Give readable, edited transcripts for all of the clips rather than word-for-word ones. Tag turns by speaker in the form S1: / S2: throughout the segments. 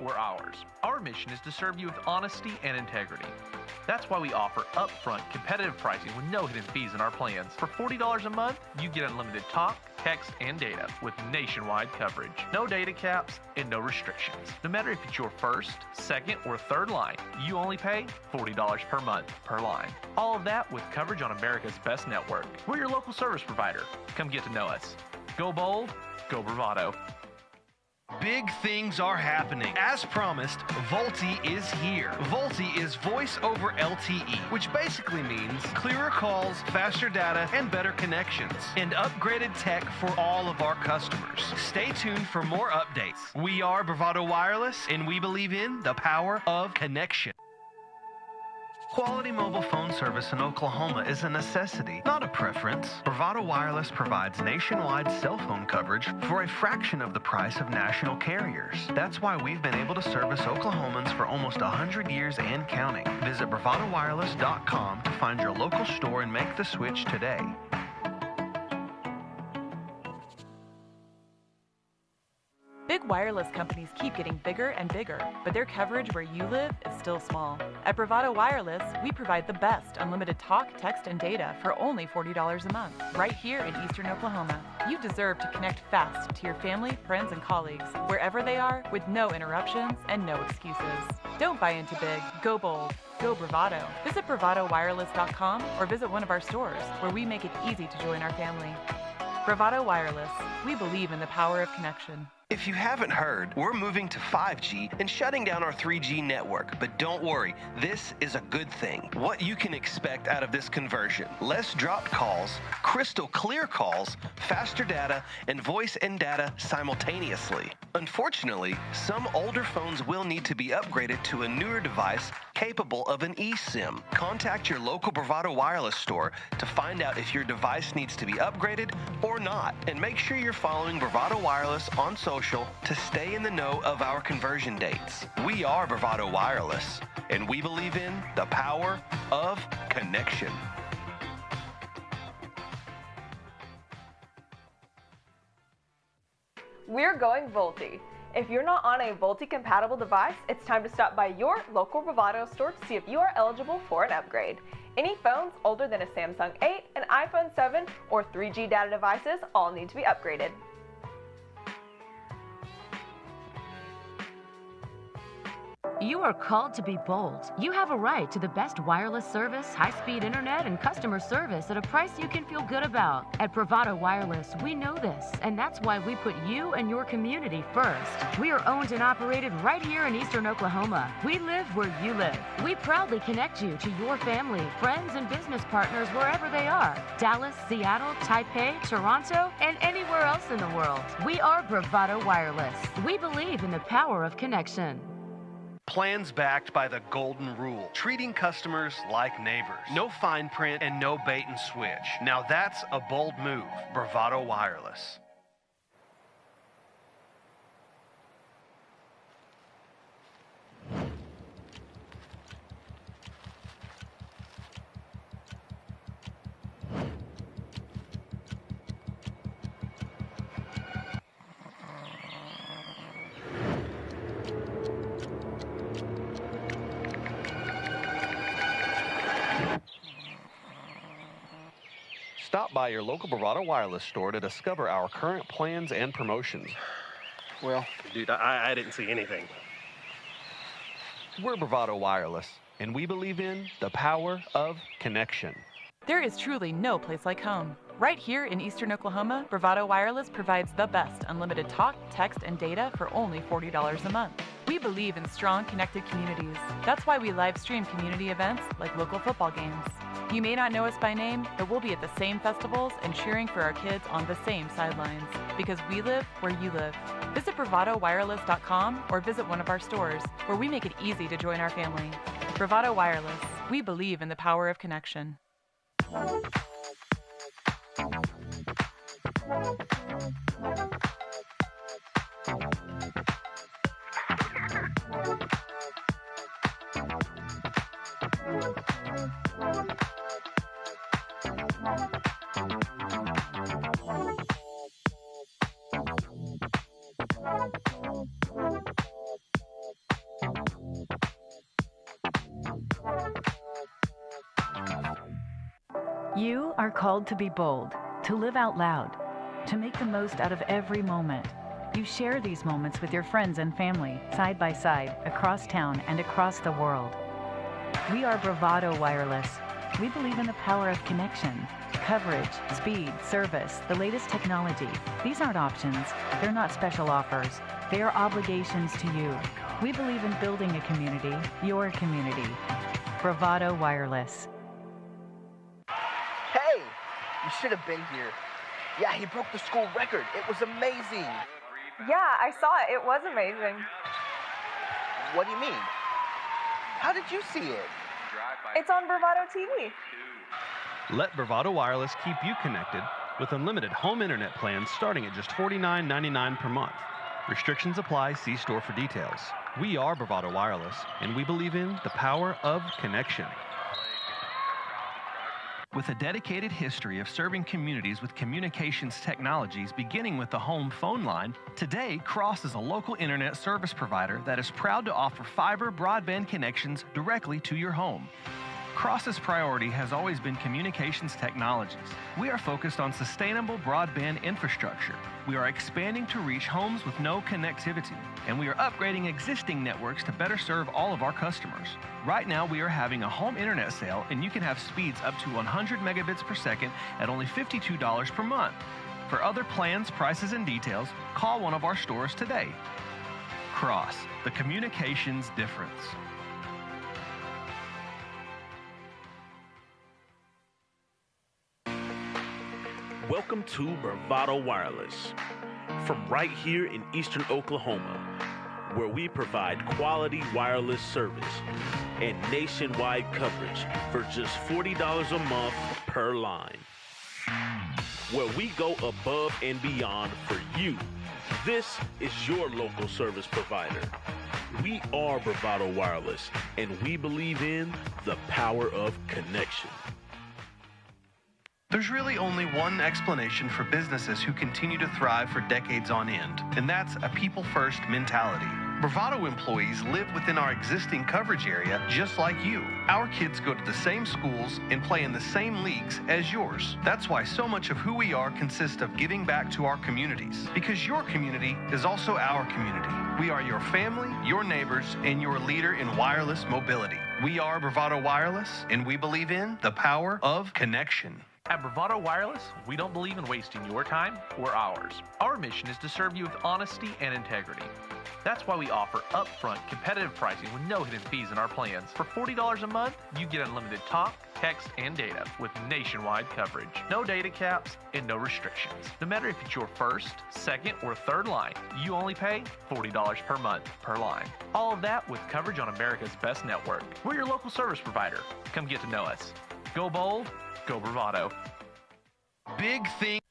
S1: or ours. Our mission is to serve you with honesty and integrity. That's why we offer upfront competitive pricing with no hidden fees in our plans. For $40 a month, you get unlimited talk, text, and data with nationwide coverage. No data caps and no restrictions. No matter if it's your first, second, or third line, you only pay $40 per month per line. All of that with coverage on America's best network. We're your local service provider. Come get to know us. Go bold, go Bravado.
S2: Big things are happening. As promised, VoLTE is here. VoLTE is Voice over LTE, which basically means clearer calls, faster data, and better connections, and upgraded tech for all of our customers. Stay tuned for more updates. We are Bravado Wireless, and we believe in the power of connection. Quality mobile phone service in Oklahoma is a necessity, not a preference. Bravado Wireless provides nationwide cell phone coverage for a fraction of the price of national carriers. That's why we've been able to service Oklahomans for almost 100 years and counting. Visit bravadowireless.com to find your local store and make the switch today.
S3: Big wireless companies keep getting bigger and bigger, but their coverage where you live is still small. At Bravado Wireless, we provide the best unlimited talk, text, and data for only $40 a month, right here in Eastern Oklahoma. You deserve to connect fast to your family, friends, and colleagues, wherever they are, with no interruptions and no excuses. Don't buy into big, go bold, go Bravado. Visit bravadowireless.com or visit one of our stores, where we make it easy to join our family. Bravado Wireless, we believe in the power of connection.
S2: If you haven't heard, we're moving to 5G and shutting down our 3G network. But don't worry, this is a good thing. What you can expect out of this conversion: less dropped calls, crystal clear calls, faster data, and voice and data simultaneously. Unfortunately, some older phones will need to be upgraded to a newer device capable of an eSIM. Contact your local Bravado Wireless store to find out if your device needs to be upgraded or not. And make sure you're following Bravado Wireless on social to stay in the know of our conversion dates. We are Bravado Wireless, and we believe in the power of connection.
S4: We're going VoLTE. If you're not on a VoLTE-compatible device, it's time to stop by your local Bravado store to see if you are eligible for an upgrade. Any phones older than a Samsung 8, an iPhone 7, or 3G data devices all need to be upgraded.
S5: You are called to be bold. You have a right to the best wireless service, high-speed internet, and customer service at a price you can feel good about. At Bravado Wireless, we know this, and that's why we put you and your community first. We are owned and operated right here in Eastern Oklahoma. We live where you live. We proudly connect you to your family, friends, and business partners wherever they are. Dallas, Seattle, Taipei, Toronto, and anywhere else in the world. We are Bravado Wireless. We believe in the power of connection.
S2: Plans backed by the golden rule, treating customers like neighbors. No fine print and no bait and switch. Now that's a bold move. Bravado Wireless. Stop by your local Bravado Wireless store to discover our current plans and promotions.
S6: Well, dude, I didn't see anything.
S2: We're Bravado Wireless, and we believe in the power of connection.
S3: There is truly no place like home. Right here in Eastern Oklahoma, Bravado Wireless provides the best unlimited talk, text, and data for only $40 a month. We believe in strong, connected communities. That's why we live stream community events like local football games. You may not know us by name, but we'll be at the same festivals and cheering for our kids on the same sidelines, because we live where you live. Visit bravadowireless.com or visit one of our stores, where we make it easy to join our family. Bravado Wireless. We believe in the power of connection. You are called to be bold, to live out loud, to make the most out of every moment. You share these moments with your friends and family, side by side, across town and across the world. We are Bravado Wireless. We believe in the power of connection, coverage, speed, service, the latest technology. These aren't options. They're not special offers. They are obligations to you. We believe in building a community, your community. Bravado Wireless.
S7: Hey, you should have been here. Yeah, he broke the school record. It was amazing.
S4: Yeah, I saw it. It was amazing.
S7: What do you mean? How did you see it?
S4: It's on Bravado TV.
S2: Let Bravado Wireless keep you connected with unlimited home internet plans starting at just $49.99 per month. Restrictions apply. See store for details. We are Bravado Wireless, and we believe in the power of connection. With a dedicated history of serving communities with communications technologies beginning with the home phone line, today Cross is a local internet service provider that is proud to offer fiber broadband connections directly to your home. Cross's priority has always been communications technologies. We are focused on sustainable broadband infrastructure. We are expanding to reach homes with no connectivity, and we are upgrading existing networks to better serve all of our customers. Right now, we are having a home internet sale, and you can have speeds up to 100 megabits per second at only $52 per month. For other plans, prices, and details, call one of our stores today. Cross, the communications difference.
S8: Welcome to Bravado Wireless, from right here in eastern Oklahoma, where we provide quality wireless service and nationwide coverage for just $40 a month per line. Where we go above and beyond for you. This is your local service provider. We are Bravado Wireless, and we believe in the power of connection.
S2: There's really only one explanation for businesses who continue to thrive for decades on end, and that's a people-first mentality. Bravado employees live within our existing coverage area just like you. Our kids go to the same schools and play in the same leagues as yours. That's why so much of who we are consists of giving back to our communities, because your community is also our community. We are your family, your neighbors, and your leader in wireless mobility. We are Bravado Wireless, and we believe in the power of connection.
S1: At Bravado Wireless, we don't believe in wasting your time or ours. Our mission is to serve you with honesty and integrity. That's why we offer upfront competitive pricing with no hidden fees in our plans. For $40 a month, you get unlimited talk, text, and data with nationwide coverage. No data caps and no restrictions. No matter if it's your first, second, or third line, you only pay $40 per month per line. All of that with coverage on America's best network. We're your local service provider. Come get to know us. Go bold, go Bravado.
S2: Big thing.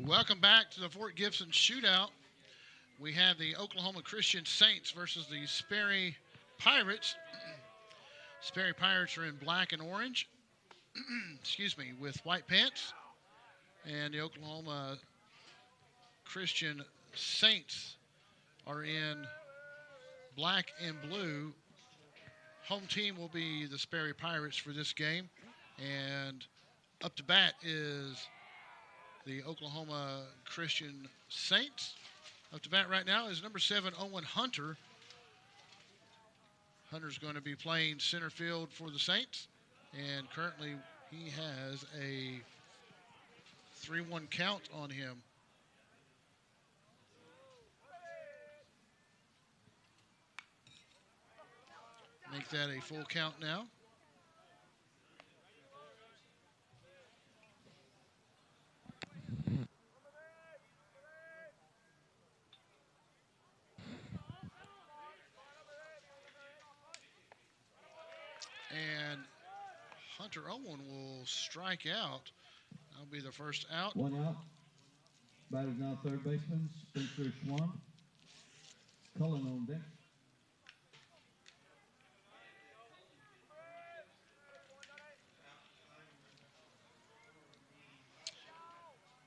S9: Welcome back to the Fort Gibson Shootout. We have the Oklahoma Christian Saints versus the Sperry Pirates. Sperry Pirates are in black and orange, excuse me, with white pants. And the Oklahoma Christian Saints are in black and blue. Home team will be the Sperry Pirates for this game. And up to bat is the Oklahoma Christian Saints. Up to bat right now is number 7, Owen Hunter. Hunter's going to be playing center field for the Saints. And currently he has a 3-1 count on him. Make that a full count now. And Hunter Owen will strike out. That'll be the first out.
S10: 1 out. Batter is now third baseman Spencer Schwand. Cullen on deck.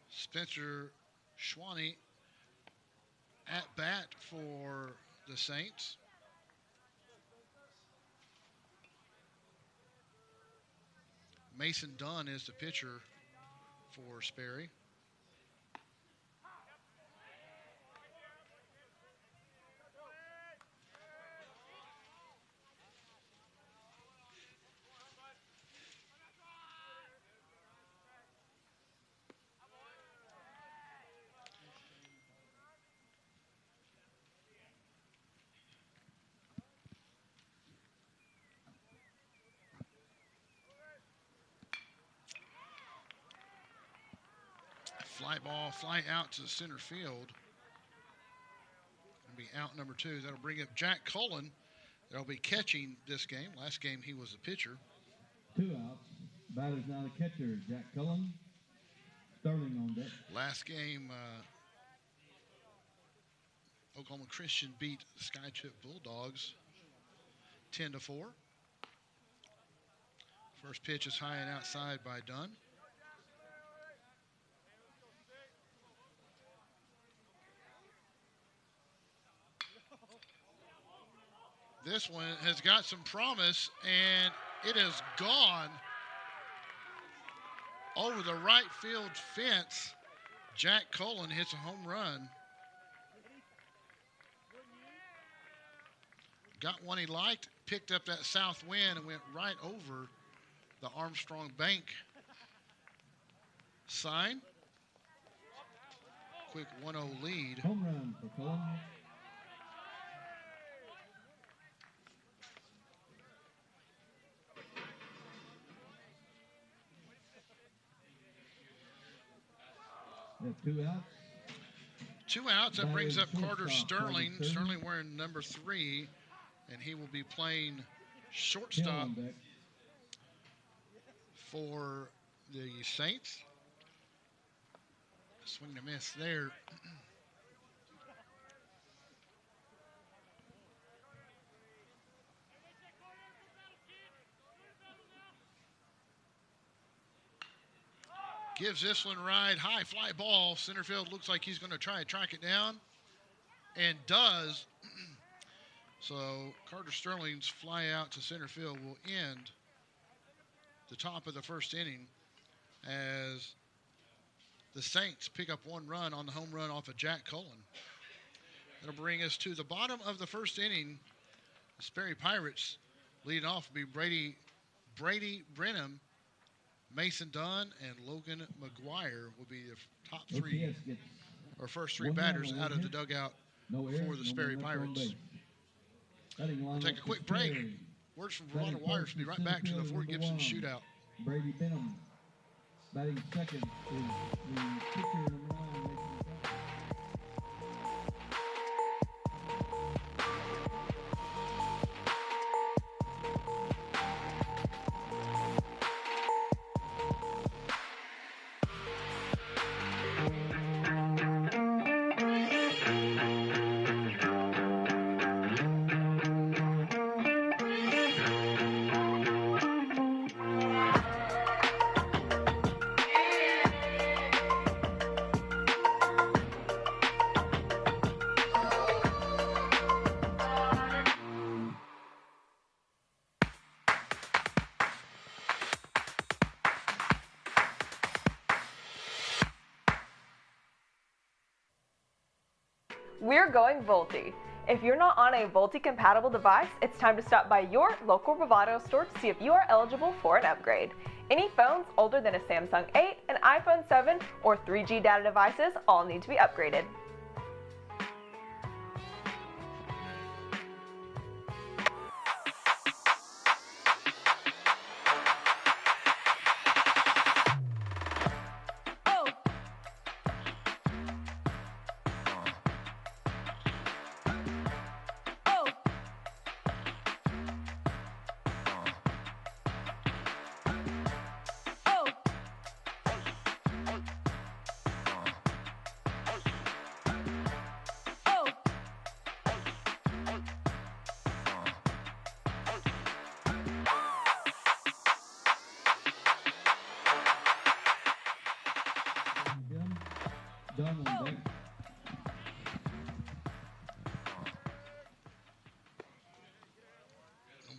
S9: Spencer Schwani at bat for the Saints. Mason Dunn is the pitcher for Sperry. Fly ball, fly out to center field. It'll be out number 2. That'll bring up Jack Cullen. That'll be catching this game. Last game he was the pitcher.
S10: 2 outs. Batter's now the catcher, Jack Cullen. Sterling on deck.
S9: Last game, Oklahoma Christian beat Sky Chip Bulldogs 10-4. First pitch is high and outside by Dunn. This one has got some promise, and it is gone over the right field fence. Jack Cullen hits a home run. Got one he liked, picked up that south wind, and went right over the Armstrong Bank sign. Quick 1-0 lead.
S10: Home run for Cullen. We have 2 outs.
S9: 2 outs. That brings up Carter Sterling. Sterling wearing number 3, and he will be playing shortstop for the Saints. Swing and a miss there. Gives this one ride, high fly ball. Center field looks like he's going to try to track it down, and does. So Carter Sterling's fly out to center field will end the top of the first inning as the Saints pick up 1 run on the home run off of Jack Cullen. That'll bring us to the bottom of the first inning. The Sperry Pirates leading off will be Brady Brenham, Mason Dunn, and Logan McGuire will be the top 3 or first 3 batters out of the dugout for the Sperry Pirates. We'll take a quick break. Words from Bravado Wires will be right back to the Fort Gibson Shootout.
S10: Brady Benham. Batting second is the pitcher number 9, Mason Dunn.
S4: We're going Volti. If you're not on a Volti-compatible device, it's time to stop by your local Bravado store to see if you are eligible for an upgrade. Any phones older than a Samsung 8, an iPhone 7, or 3G data devices all need to be upgraded.
S10: Done on deck.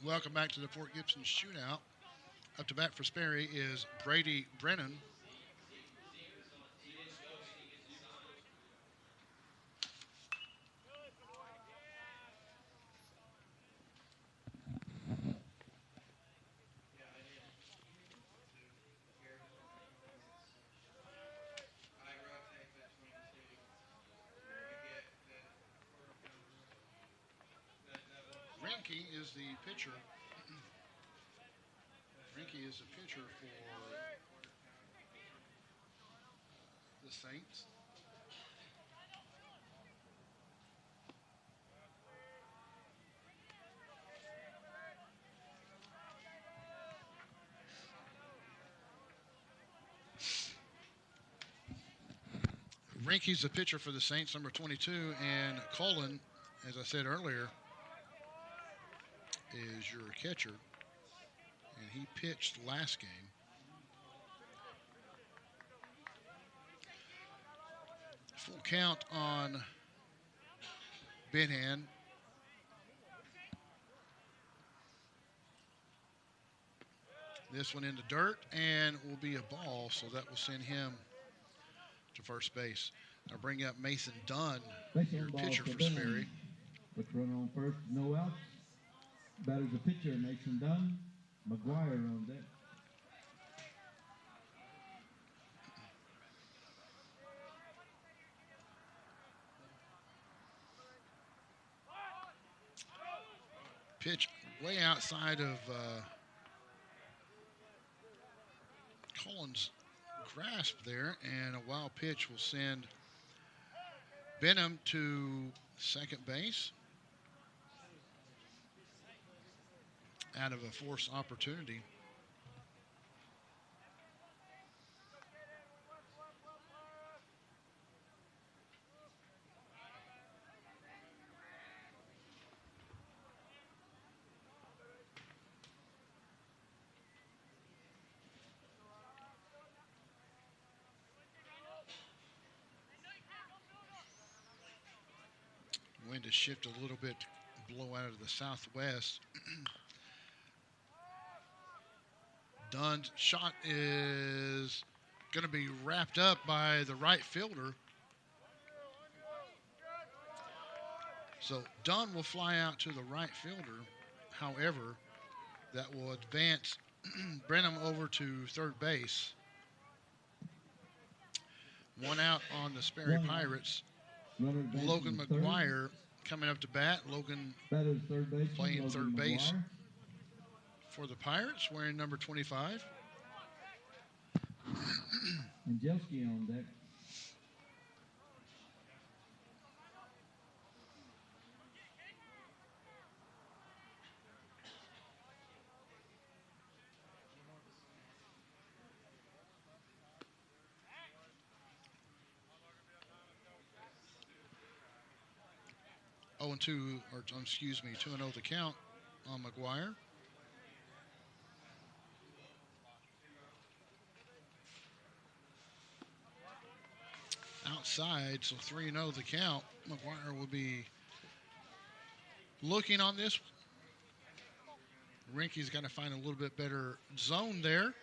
S9: Welcome back to the Fort Gibson Shootout. Up to bat for Sperry is Brady Brennan. Rinke is the pitcher. Rinke is the pitcher for the Saints. Rinke's the pitcher for the Saints, number 22, and Cullen, as I said earlier, is your catcher, and he pitched last game. Full count on Benham. This one in the dirt and will be a ball, so that will send him to first base. I'll bring up Mason Dunn, your pitcher for Sperry.
S10: Quick runner on first, no outs. Batter's the pitcher, Mason Dunn. McGuire on deck.
S9: Pitch way outside of Cullen's grasp there, and a wild pitch will send Benham to second base out of a forced opportunity. Wind has shifted a little bit blow out of the southwest. Dunn's shot is going to be wrapped up by the right fielder. So Dunn will fly out to the right fielder. However, that will advance Brenham over to third base. One out on the Sperry Pirates. Logan McGuire coming up to bat. Logan playing third base for the Pirates, wearing number 25.
S10: And Jelski on deck.
S9: Oh, and 2, or excuse me, 2-0 the count on McGuire. Outside, so 3-0 the count. McGuire will be looking on this. Rinky's got to find a little bit better zone there.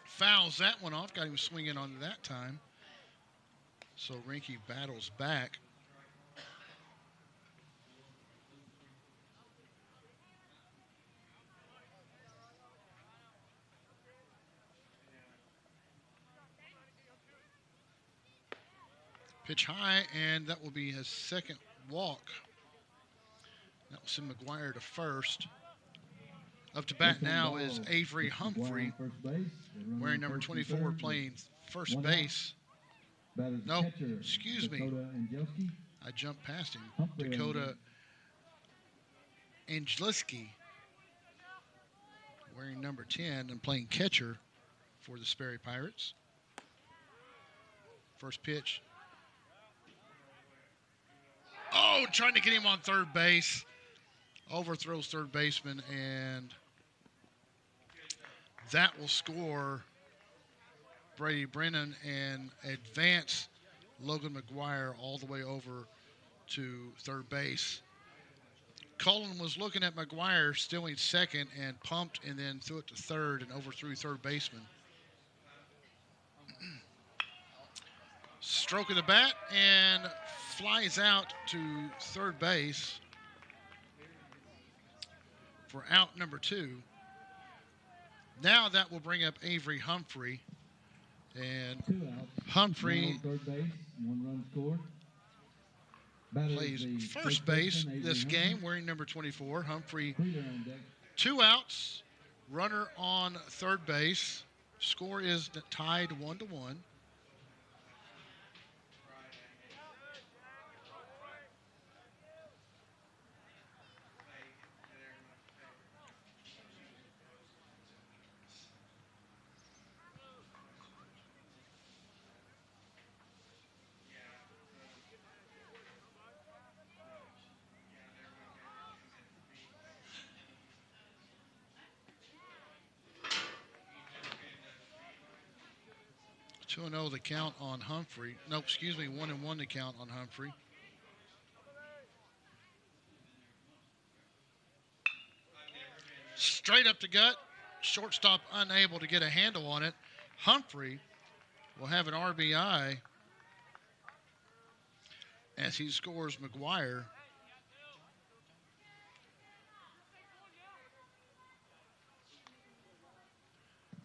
S9: Fouls that one off, got him swinging on that time. So Rinky battles back. Pitch high, and that will be his second walk. That will send McGuire to first. Up to bat now is Avery Humphrey, wearing number 24, playing first base. No, excuse me. I jumped past him. Dakota Angeliski, wearing number 10 and playing catcher for the Sperry Pirates. First pitch. Oh, trying to get him on third base. Overthrows third baseman, and that will score Brady Brennan and advance Logan McGuire all the way over to third base. Cullen was looking at McGuire stealing second and pumped and then threw it to third and overthrew third baseman. Stroke of the bat and flies out to third base for out number 2. Now that will bring up Avery Humphrey. And Humphrey plays first base this game, wearing number 24. Humphrey, 2 outs, runner on third base. Score is tied 1-1. Two and 0 the count on Humphrey. No, excuse me, 1-1 the count on Humphrey. Straight up the gut. Shortstop unable to get a handle on it. Humphrey will have an RBI as he scores McGuire.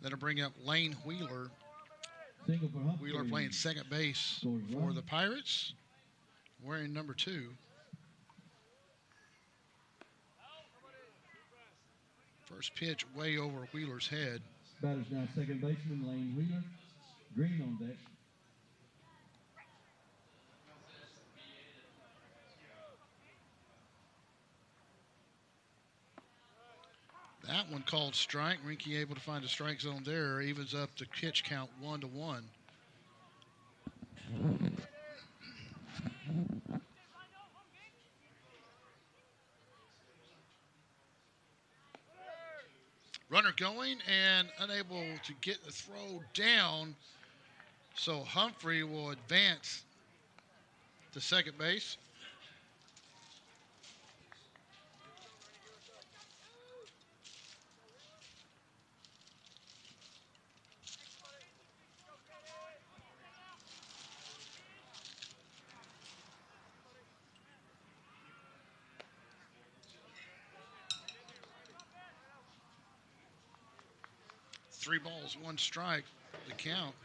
S9: That'll bring up Lane Wheeler. Wheeler playing second base for the Pirates, wearing number 2. First pitch way over Wheeler's head.
S10: Batters now second baseman Lane Wheeler. Green on deck.
S9: That one called strike. Rinky able to find a strike zone there. Evens up the pitch count 1-1. Runner going and unable to get the throw down. So Humphrey will advance to second base. 3 balls, 1 strike, the count.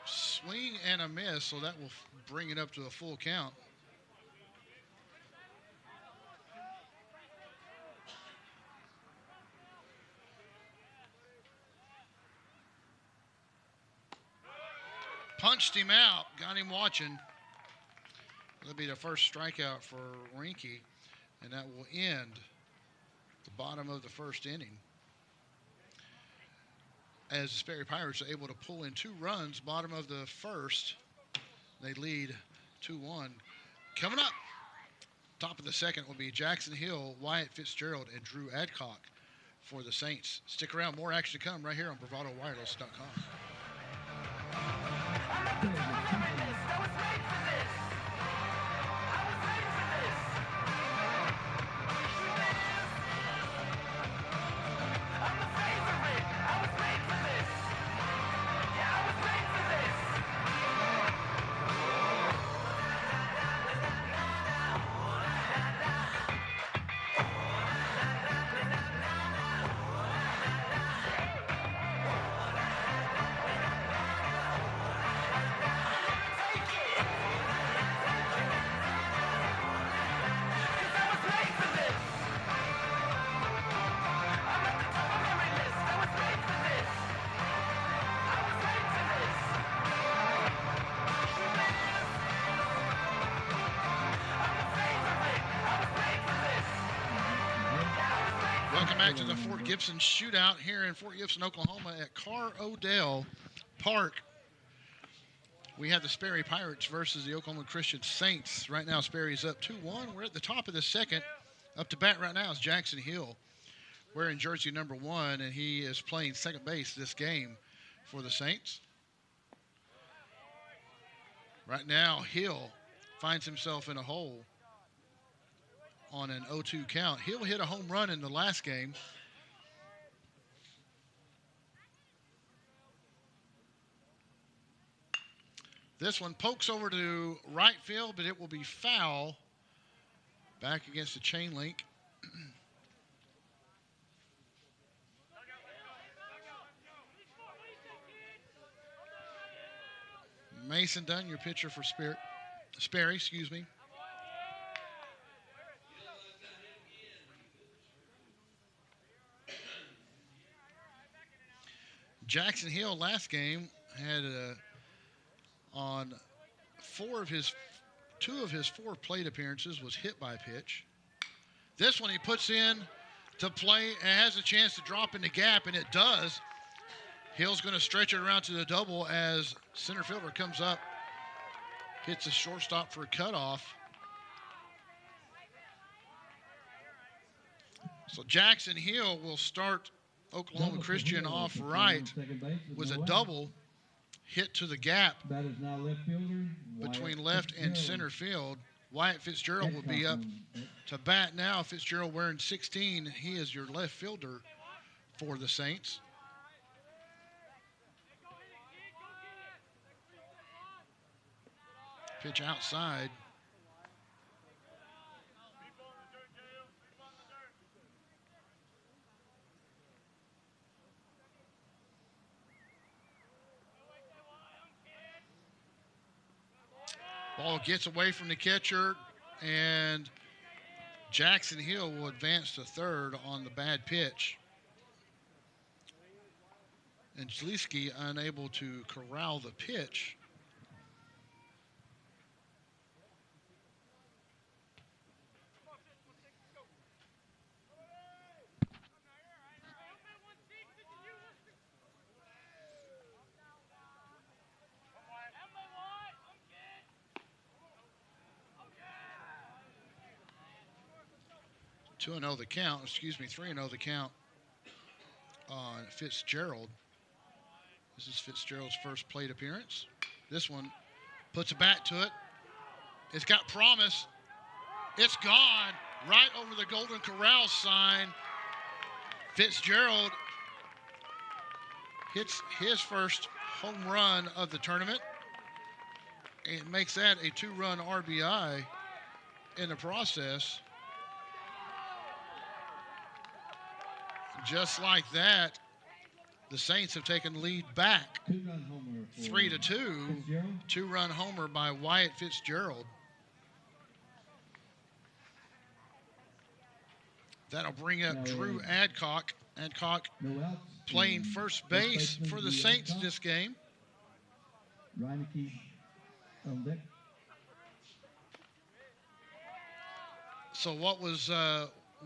S9: Swing and a miss, so that will bring it up to a full count. Punched him out, got him watching. That'll be the first strikeout for Rinke, and that will end the bottom of the first inning. As the Sperry Pirates are able to pull in 2 runs, bottom of the first, they lead 2-1. Coming up, top of the second will be Jackson Hill, Wyatt Fitzgerald, and Drew Adcock for the Saints. Stick around, more action to come right here on BravadoWireless.com. Welcome back to the Fort Gibson Shootout here in Fort Gibson, Oklahoma at Car O'Dell Park. We have the Sperry Pirates versus the Oklahoma Christian Saints. Right now, Sperry's up 2-1. We're at the top of the second. Up to bat right now is Jackson Hill, wearing jersey number 1, and he is playing second base this game for the Saints. Right now, Hill finds himself in a hole on an 0-2 count. Hill hit a home run in the last game. This one pokes over to right field, but it will be foul. Back against the chain link. Mason Dunn, your pitcher for Sperry, excuse me. Jackson Hill last game had on 2 of his 4 plate appearances was hit by a pitch. This one he puts in to play and has a chance to drop in the gap, and it does. Hill's going to stretch it around to the double as center fielder comes up, hits a shortstop for a cutoff. So Jackson Hill will start Oklahoma Christian off right with a double hit to the gap between left and center field. Wyatt Fitzgerald will be up to bat now. Fitzgerald wearing 16. He is your left fielder for the Saints. Pitch outside. Ball gets away from the catcher, and Jackson Hill will advance to third on the bad pitch. And Zaleski unable to corral the pitch. Two 2-0 the count, 3-0 the count on Fitzgerald. This is Fitzgerald's first plate appearance. This one puts a bat to it. It's got promise. It's gone right over the Golden Corral sign. Fitzgerald hits his first home run of the tournament. It makes that a 2-run RBI in the process. Just like that, the Saints have taken the lead back.
S10: 2-run homer for
S9: 3-2.
S10: Fitzgerald.
S9: 2-run homer by Wyatt Fitzgerald. That'll bring up
S10: No,
S9: Drew Adcock. Adcock
S10: No outs.
S9: playing
S10: And
S9: first base
S10: baseman
S9: for the
S10: Drew
S9: Saints
S10: Adcock.
S9: this game.
S10: Reineke on deck.
S9: So what was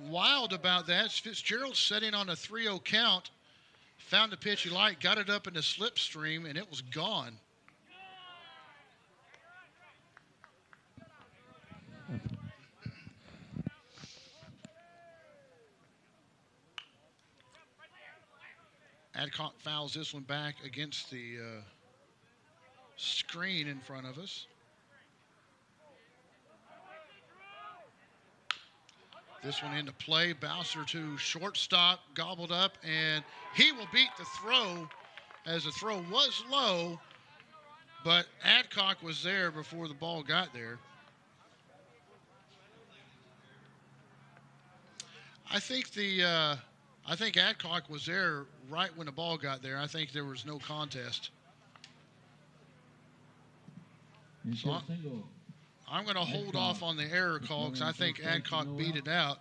S9: wild about that is Fitzgerald sitting on a 3-0 count, found the pitch he liked, got it up in the slipstream, and it was gone. Adcock fouls this one back against the screen in front of us. This one into play. Bowser to shortstop, gobbled up, and he will beat the throw as the throw was low, but Adcock was there before the ball got there. I think Adcock was there right when the ball got there. I think there was no contest. So
S10: Single.
S9: I'm going to hold off on the error call because I think Adcock beat it out.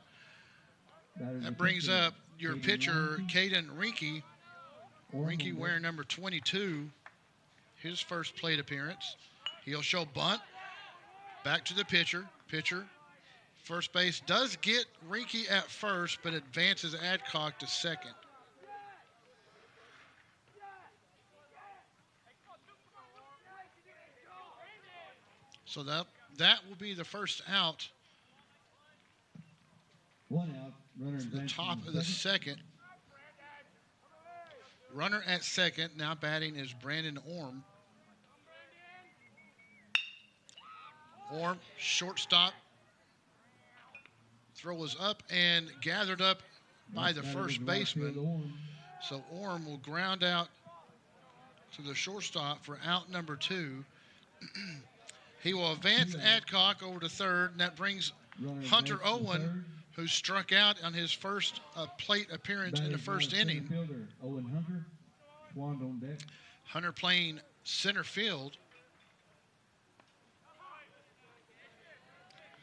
S9: That brings up your pitcher, Caden Rinke. Rinke wearing number 22, his first plate appearance. He'll show bunt. Back to the pitcher. First base does get Rinke at first, but advances Adcock to second. So that will be the first out.
S10: 1 out. Runner
S9: The top of the second. Runner at second. Now batting is Brandon Orm. Orm, shortstop. Throw was up and gathered up by the first baseman. So Orm will ground out to the shortstop for out number 2. He will advance Adcock over to third, and that brings Hunter Owen, who struck out on his first plate appearance in the first inning.
S10: Owen Hunter, Schwand on deck.
S9: Hunter playing center field.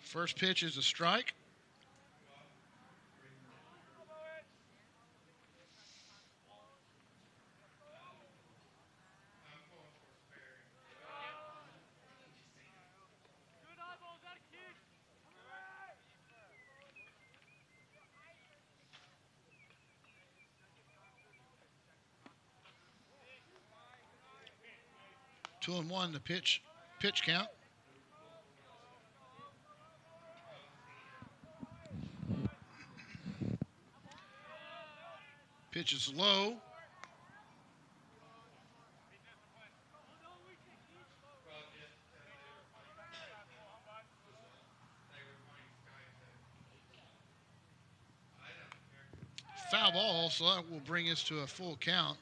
S9: First pitch is a strike. Two and one, the pitch count. Pitch is low. Foul ball, so that will bring us to a full count.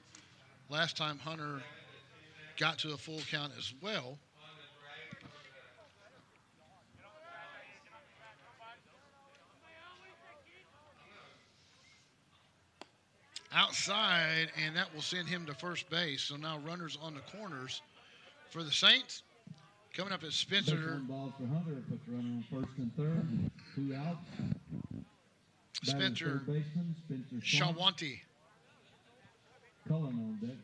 S9: Last time Hunter got to a full count as well. Outside, and that will send him to first base. So now runners on the corners for the Saints. Coming up is Spencer.
S10: Ball for Hunter, puts runner on first and third. 2 outs.
S9: Spencer Shawanti.
S10: Cullen on deck.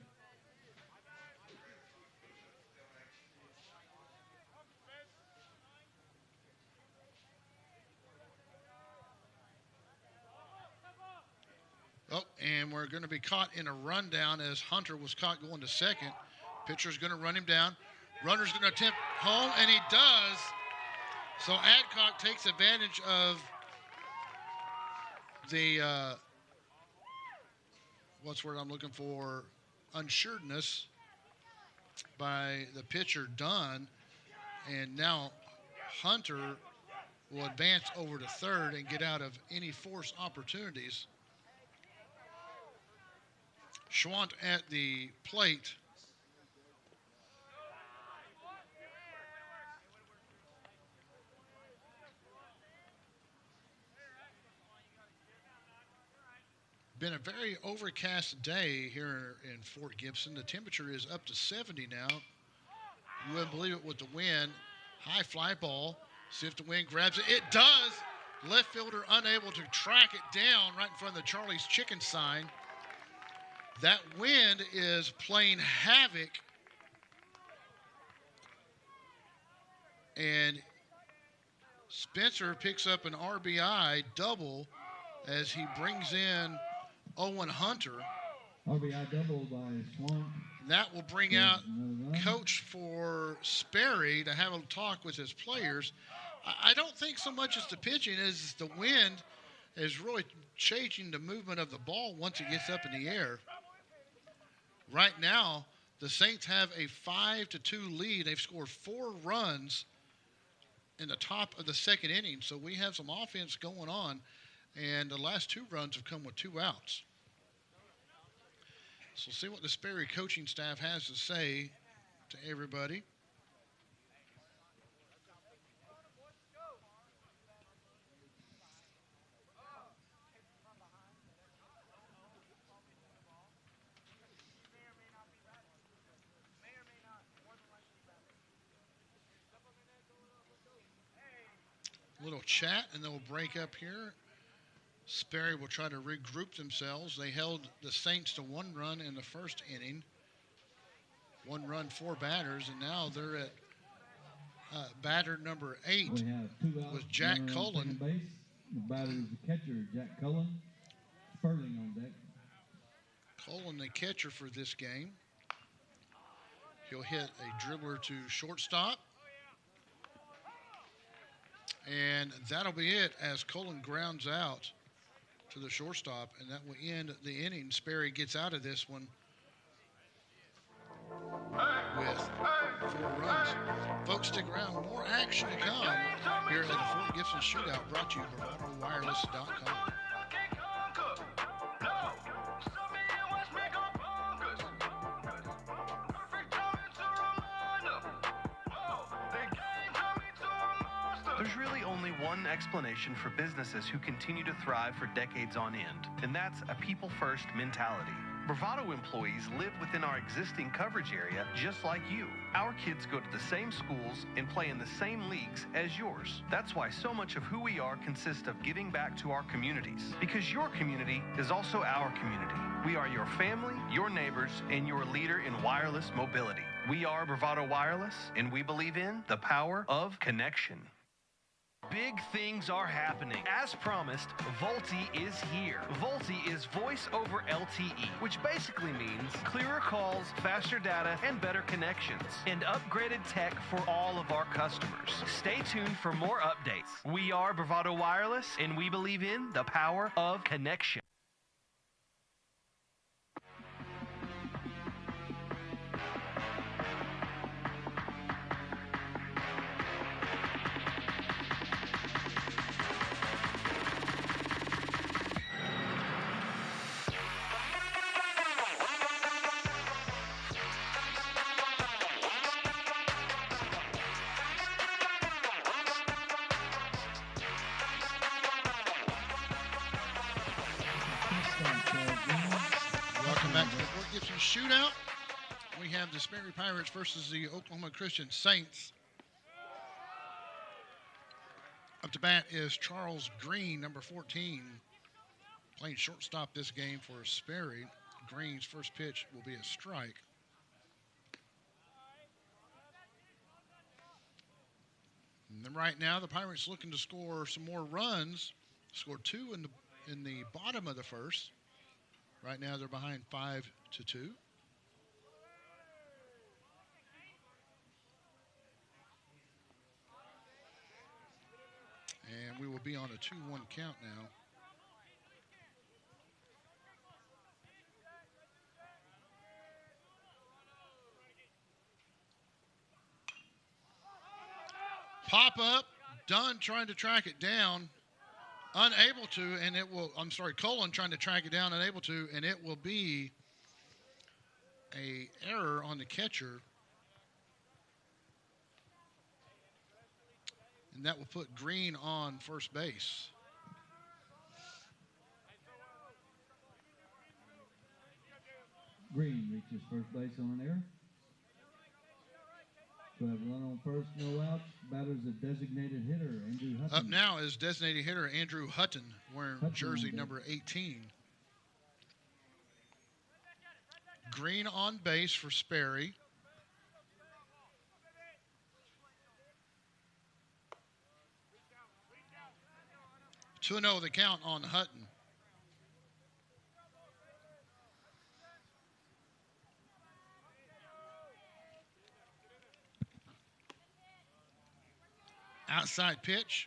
S9: Oh, and we're going to be caught in a rundown as Hunter was caught going to second. Pitcher's going to run him down. Runner's going to attempt home, and he does. So Adcock takes advantage of the, what's the word I'm looking for, unsuredness by the pitcher, Dunn. And now Hunter will advance over to third and get out of any forced opportunities. Schwant at the plate. Been a very overcast day here in Fort Gibson. The temperature is up to 70 now. You wouldn't believe it with the wind. High fly ball. See if the wind grabs it. It does. Left fielder unable to track it down right in front of the Charlie's Chicken sign. That wind is playing havoc. And Spencer picks up an RBI double as he brings in Owen Hunter.
S10: RBI double by Swan.
S9: That will bring out coach for Sperry to have a talk with his players. I don't think so much as the pitching as the wind is really changing the movement of the ball once it gets up in the air. Right now, the Saints have a 5-2 lead. They've scored 4 runs in the top of the second inning, so we have some offense going on, and the last 2 runs have come with 2 outs. So see what the Sperry coaching staff has to say to everybody. Little chat, and then we'll break up here. Sperry will try to regroup themselves. They held the Saints to 1 run in the first inning. 1 run, 4 batters, and now they're at batter number 8 with Jack Cullen.
S10: Base. The batter is the catcher, Jack Cullen. Sperling on deck.
S9: Cullen, the catcher for this game. He'll hit a dribbler to shortstop. And that'll be it as Cullen grounds out to the shortstop, and that will end the inning. Sperry gets out of this one with 4 runs. Folks, stick around. More action to come here at the Fort Gibson Shootout, brought to you by BravadoWireless.com.
S2: There's really only one explanation for businesses who continue to thrive for decades on end, and that's a people-first mentality. Bravado employees live within our existing coverage area just like you. Our kids go to the same schools and play in the same leagues as yours. That's why so much of who we are consists of giving back to our communities, because your community is also our community. We are your family, your neighbors, and your leader in wireless mobility. We are Bravado Wireless, and we believe in the power of connection. Big things are happening. As promised, VoLTE is here. VoLTE is voice over LTE, which basically means clearer calls, faster data, and better connections, and upgraded tech for all of our customers. Stay tuned for more updates. We are Bravado Wireless, and we believe in the power of connection.
S9: Welcome back to the Fort Gibson Shootout. We have the Sperry Pirates versus the Oklahoma Christian Saints. Up to bat is Charles Green, number 14, playing shortstop this game for Sperry. Green's first pitch will be a strike. And then right now, the Pirates looking to score some more runs. Scored 2 in the bottom of the first. Right now, they're behind 5-2. And we will be on a 2-1 count now. Pop up, Dunn trying to track it down. Unable to, and it will, Cullen trying to track it down, unable to, and it will be a error on the catcher. And that will put Green on first base.
S10: Green reaches first base on an error. So have a run on first, no outs. Batters a designated hitter, Andrew Hutton.
S9: Up now is designated hitter Andrew Hutton, wearing jersey number 18. Green on base for Sperry. Two 2-0 the count on Hutton. Outside pitch.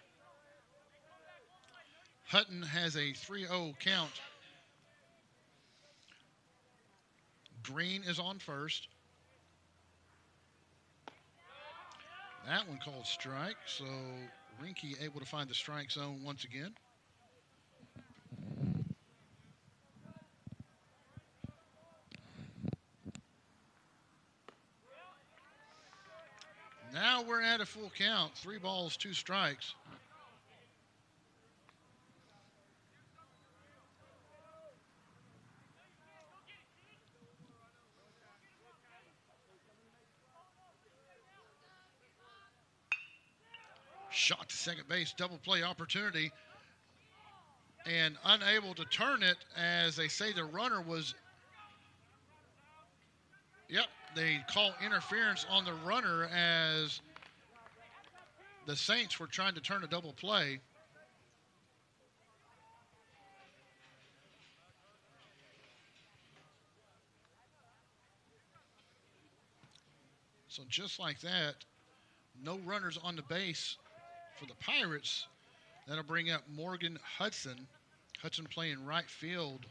S9: Hutton has a 3-0 count. Green is on first. That one called strike, so Rinke able to find the strike zone once again. Now we're at a full count. 3 balls, 2 strikes. Shot to second base, double play opportunity, and unable to turn it, as they say the runner was, they call interference on the runner as the Saints were trying to turn a double play. So just like that, no runners on the base for the Pirates. That'll bring up Morgan Hudson. Hudson playing right field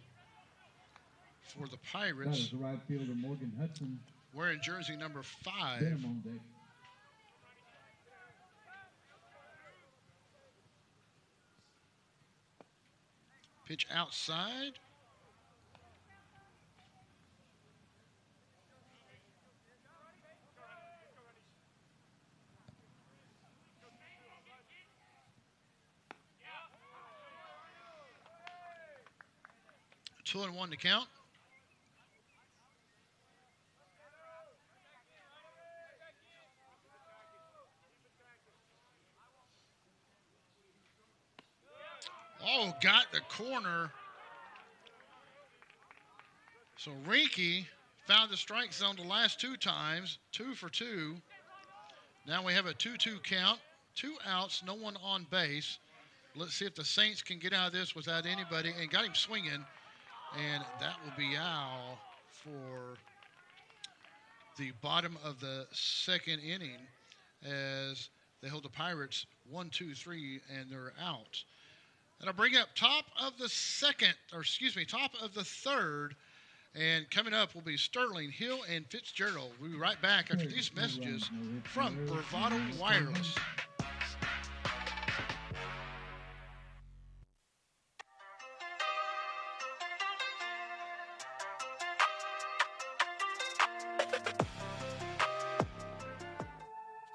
S9: for the Pirates.
S10: That is the right fielder, Morgan Hudson.
S9: Wearing jersey number 5.
S10: Get him on deck.
S9: Pitch outside. Two and 1 to count. Oh, got the corner. So Rinke found the strike zone the last 2 times, 2 for 2. Now we have a 2-2 count, 2 outs, no one on base. Let's see if the Saints can get out of this without anybody, and got him swinging. And that will be out for the bottom of the 2nd inning, as they hold the Pirates 1, 2, 3, and they're out. That'll bring up top of the 3rd. And coming up will be Sterling, Hill, and Fitzgerald. We'll be right back after these messages from Bravado Wireless.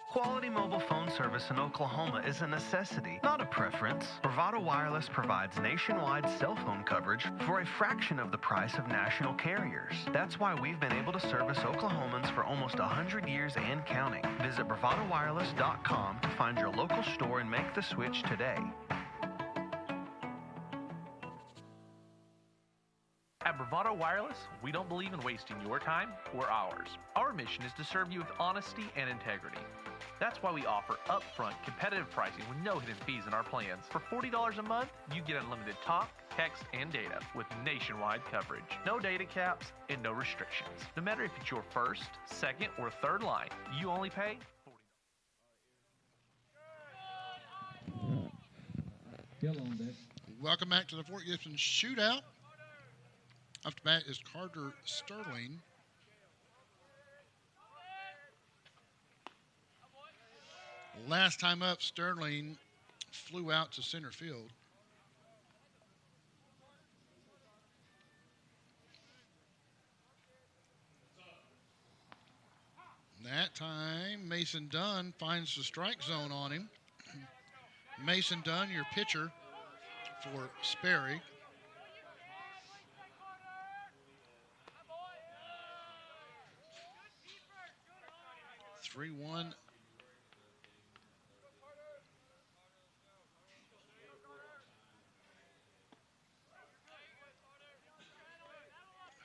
S2: Quality mobile phone service in Oklahoma is a necessity, not a preference. Bravado Wireless provides nationwide cell phone coverage for a fraction of the price of national carriers. That's why we've been able to service Oklahomans for almost 100 years and counting. Visit bravadowireless.com to find your local store and make the switch today.
S1: At Bravado Wireless, we don't believe in wasting your time or ours. Our mission is to serve you with honesty and integrity. That's why we offer upfront competitive pricing with no hidden fees in our plans. For $40 a month, you get unlimited talk, text, and data with nationwide coverage. No data caps and no restrictions. No matter if it's your first, second, or third line, you only pay $40.
S10: Hill on deck.
S9: Welcome back to the Fort Gibson Shootout. Up to bat is Carter Sterling. Last time up, Sterling flew out to center field. That time, Mason Dunn finds the strike zone on him. Mason Dunn, your pitcher for Sperry. 3-1.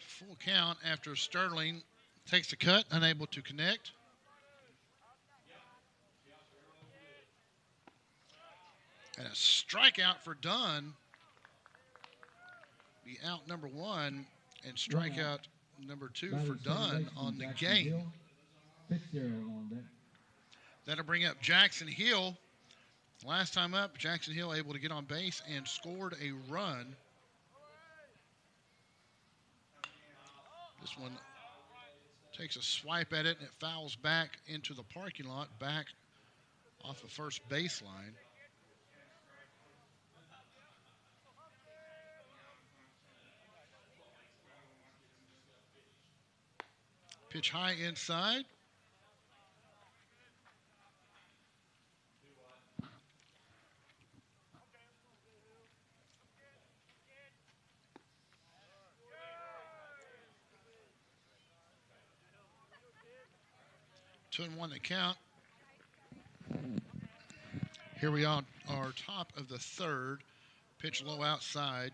S9: Full count after Sterling takes the cut, unable to connect. And a strikeout for Dunn. Be out number 1 and strikeout number 2 for Dunn on the game. That'll bring up Jackson Hill. Last time up, Jackson Hill able to get on base and scored a run. This one takes a swipe at it, and it fouls back into the parking lot, back off the first baseline. Pitch high inside. Two and one to count. Here we are top of the third. Pitch low outside.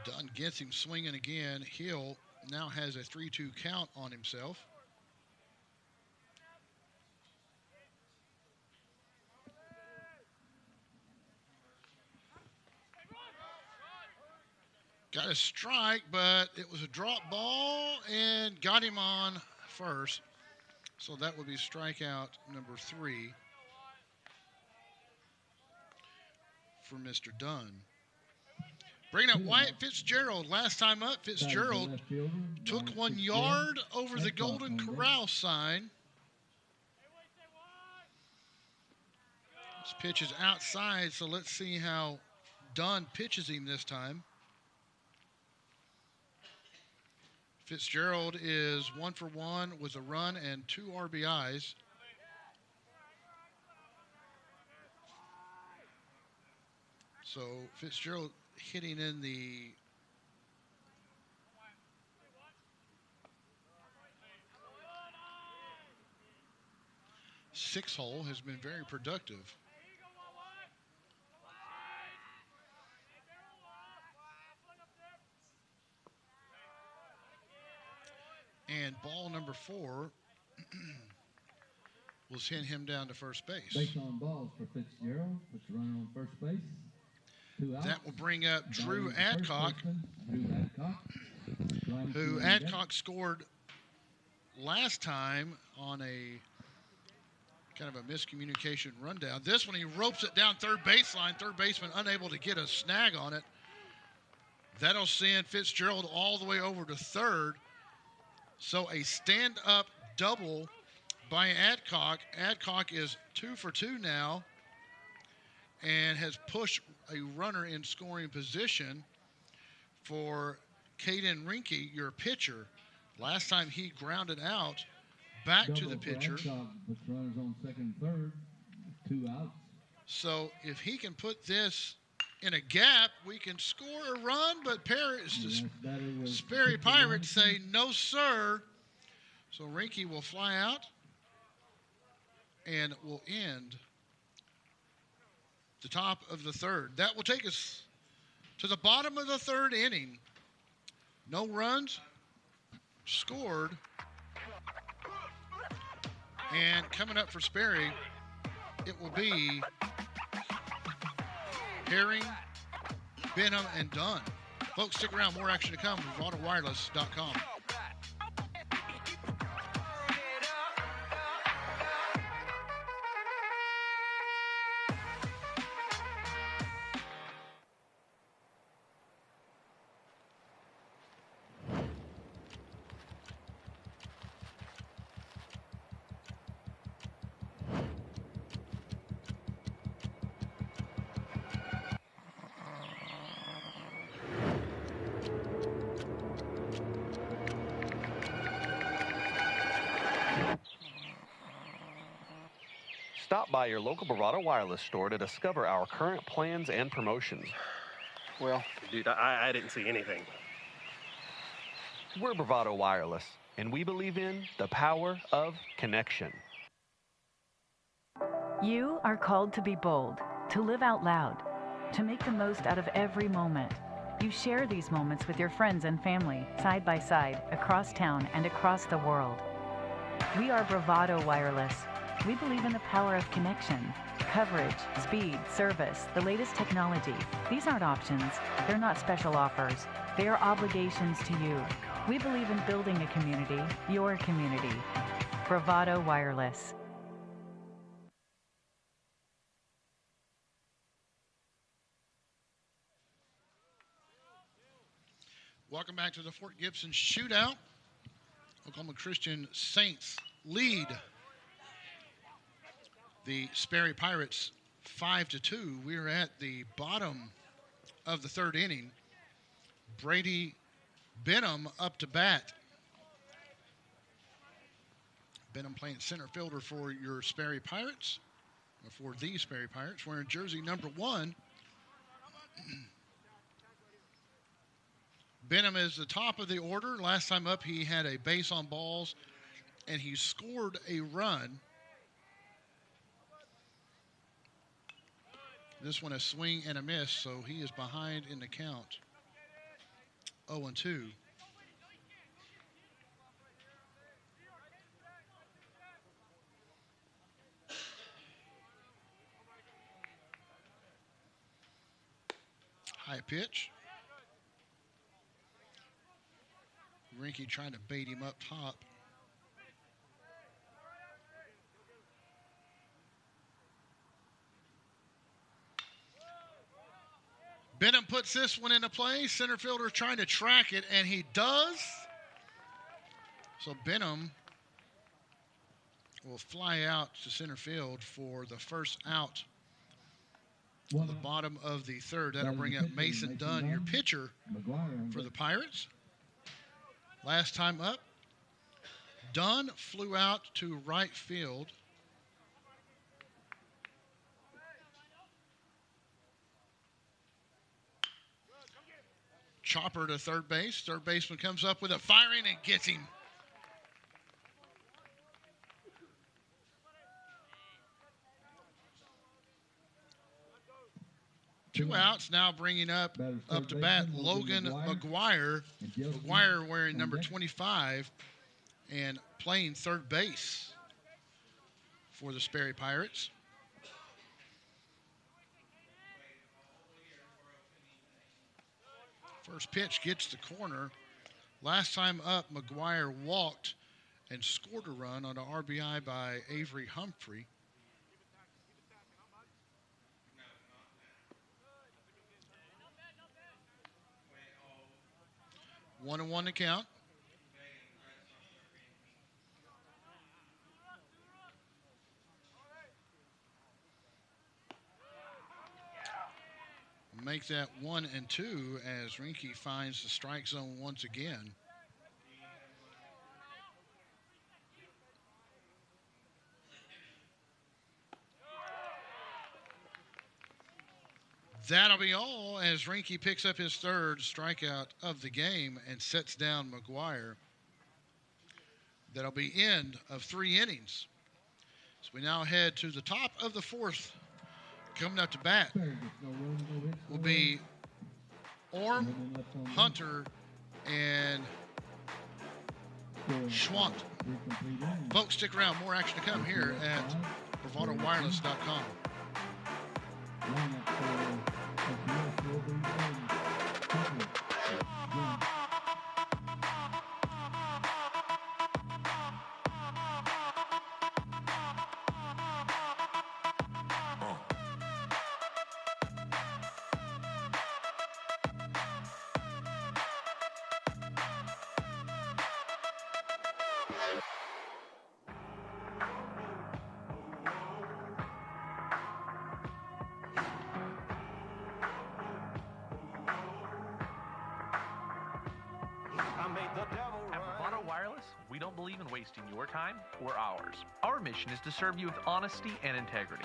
S9: Dunn gets him swinging again. Hill now has a 3-2 count on himself. Got a strike, but it was a drop ball and got him on first. So that would be strikeout number 3 for Mr. Dunn. Bringing up Wyatt Fitzgerald. Last time up, Fitzgerald took 1 yard over the Golden Corral sign. This pitch is outside, so let's see how Dunn pitches him this time. Fitzgerald is 1 for 1 with a run and 2 RBIs. So Fitzgerald hitting in the sixth hole has been very productive. And ball number 4 will send him down to first base.
S10: Base on balls for Fitzgerald, puts the runner on first base. 2 outs.
S9: That will bring up Drew Adcock, who Adcock scored last time on a kind of a miscommunication rundown. This one, he ropes it down third baseline. Third baseman unable to get a snag on it. That'll send Fitzgerald all the way over to third. So a stand-up double by Adcock. Adcock is 2 for 2 now and has pushed a runner in scoring position for Caden Rinke, your pitcher. Last time he grounded out back
S10: double
S9: to the pitcher.
S10: Puts runners on second and third, 2 outs.
S9: So if he can put this in a gap, we can score a run, but Sperry Pirates say, no, sir. So Rinke will fly out and will end the top of the third. That will take us to the bottom of the third inning. No runs scored. And coming up for Sperry, it will be Herring, Benham, and Dunn. Folks, stick around. More action to come. BravadoWireless.com.
S11: Stop by your local Bravado Wireless store to discover our current plans and promotions.
S6: Well, dude, I didn't see anything.
S11: We're Bravado Wireless, and we believe in the power of connection.
S12: You are called to be bold, to live out loud, to make the most out of every moment. You share these moments with your friends and family, side by side, across town and across the world. We are Bravado Wireless. We believe in the power of connection, coverage, speed, service, the latest technology. These aren't options. They're not special offers. They are obligations to you. We believe in building a community, your community. Bravado Wireless.
S9: Welcome back to the Fort Gibson Shootout. Oklahoma Christian Saints lead the Sperry Pirates 5-2. We're at the bottom of the third inning. Brady Benham up to bat. Benham playing center fielder for your Sperry Pirates, or for the Sperry Pirates, wearing jersey number 1. Benham is the top of the order. Last time up, he had a base on balls, and he scored a run. This one a swing and a miss, so he is behind in the count. 0-2. High pitch. Rinky trying to bait him up top. Benham puts this one into play. Center fielder trying to track it, and he does. So Benham will fly out to center field for the first out on the bottom of the third. That'll bring up Mason Dunn, your pitcher for the Pirates. Last time up, Dunn flew out to right field. Chopper to third base. Third baseman comes up with a firing and gets him. Two outs, now bringing up to bat Logan McGuire. McGuire wearing number 25 and playing third base for the Sperry Pirates. First pitch gets the corner. Last time up, McGuire walked and scored a run on an RBI by Avery Humphrey. One and one to count. Make that 1-2 as Rinky finds the strike zone once again. That'll be all as Rinky picks up his third strikeout of the game and sets down McGuire. That'll be end of 3 innings. So we now head to the top of the fourth. Coming up to bat will be Orm, Hunter, and Schwant. Folks, stick around. More action to come here at BravadoWireless.com.
S1: wasting your time or ours. Our mission is to serve you with honesty and integrity.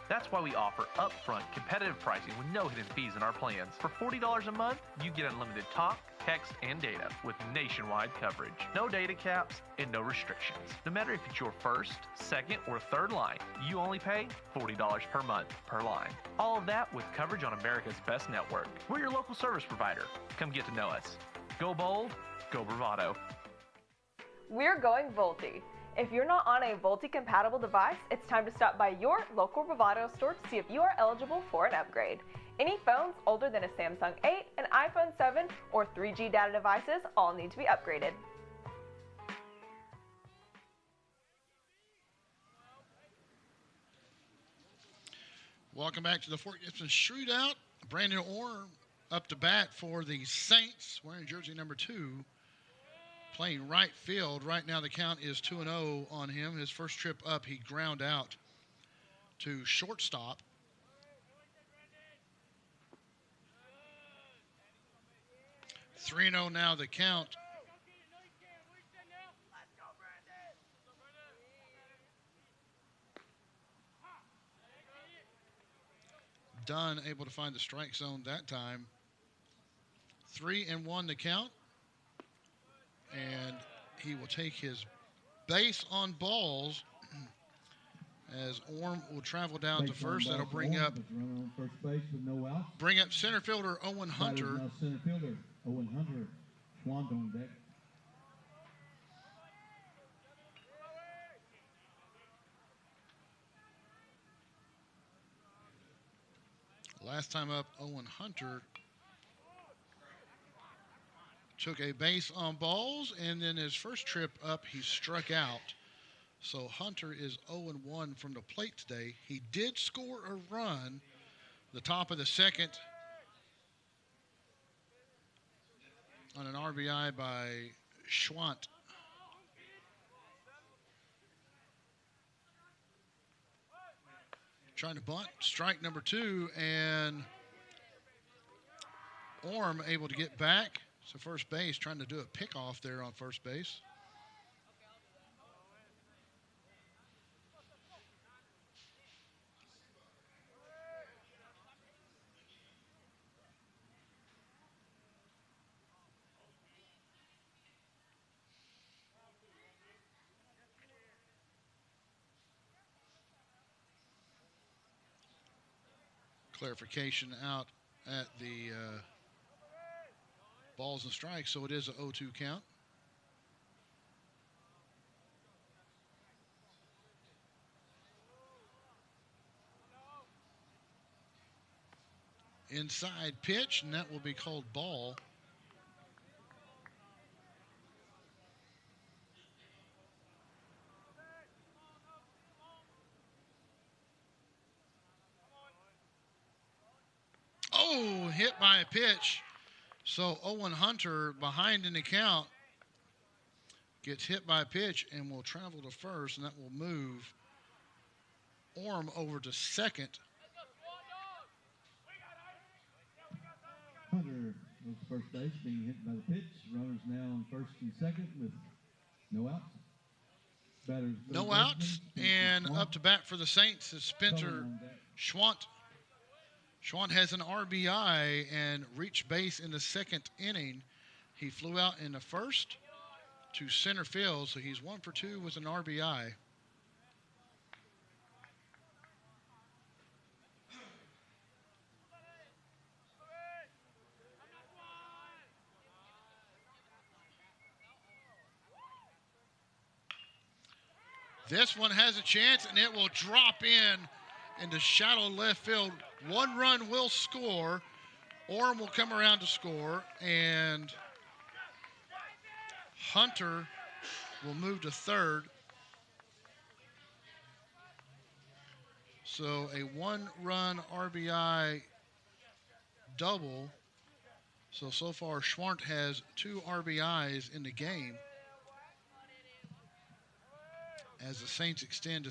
S1: That's why we offer upfront competitive pricing with no hidden fees in our plans. For $40 a month, you get unlimited talk, text, and data with nationwide coverage. No data caps and no restrictions. No matter if it's your first, second, or third line, you only pay $40 per month per line. All of that with coverage on America's best network. We're your local service provider. Come get to know us. Go bold, go Bravado.
S4: We're going Volti. If you're not on a Volti-compatible device, it's time to stop by your local Bravado store to see if you are eligible for an upgrade. Any phones older than a Samsung 8, an iPhone 7, or 3G data devices all need to be upgraded.
S9: Welcome back to the Fort Gibson Shootout. Brandon Orr up to bat for the Saints, wearing jersey number 2. Playing right field. Right now the count is 2-0 on him. His first trip up, he ground out to shortstop. (3-0) now the count. Dunn able to find the strike zone that time. 3-1 the count. And he will take his base on balls as Orm will travel down to first. That'll bring up center fielder Owen Hunter.
S10: Center fielder Owen Hunter. Schwant on deck.
S9: Last time up, Owen Hunter took a base on balls, and then his first trip up, he struck out. So Hunter is 0-1 from the plate today. He did score a run the top of the second on an RBI by Schwant. Trying to bunt, strike number 2, and Orm able to get back. So first base, trying to do a pickoff there on first base. Clarification out at the balls and strikes, so it is an 0-2 count. Inside pitch, and that will be called ball. Oh, hit by a pitch. So Owen Hunter, behind in the count, gets hit by a pitch and will travel to first, and that will move Orm over to second.
S10: Hunter was first base, being hit by the pitch. Runners now on first and second with no outs. Batters
S9: no outs, and up to bat for the Saints is Spencer Schwant. Schwant has an RBI and reached base in the second inning. He flew out in the first to center field, so he's 1 for 2 with an RBI. This one has a chance, and it will drop into shallow left field. 1 run will score. Orm will come around to score, and Hunter will move to third. So a 1-run RBI double. So far, Schwant has 2 RBIs in the game as the Saints extend to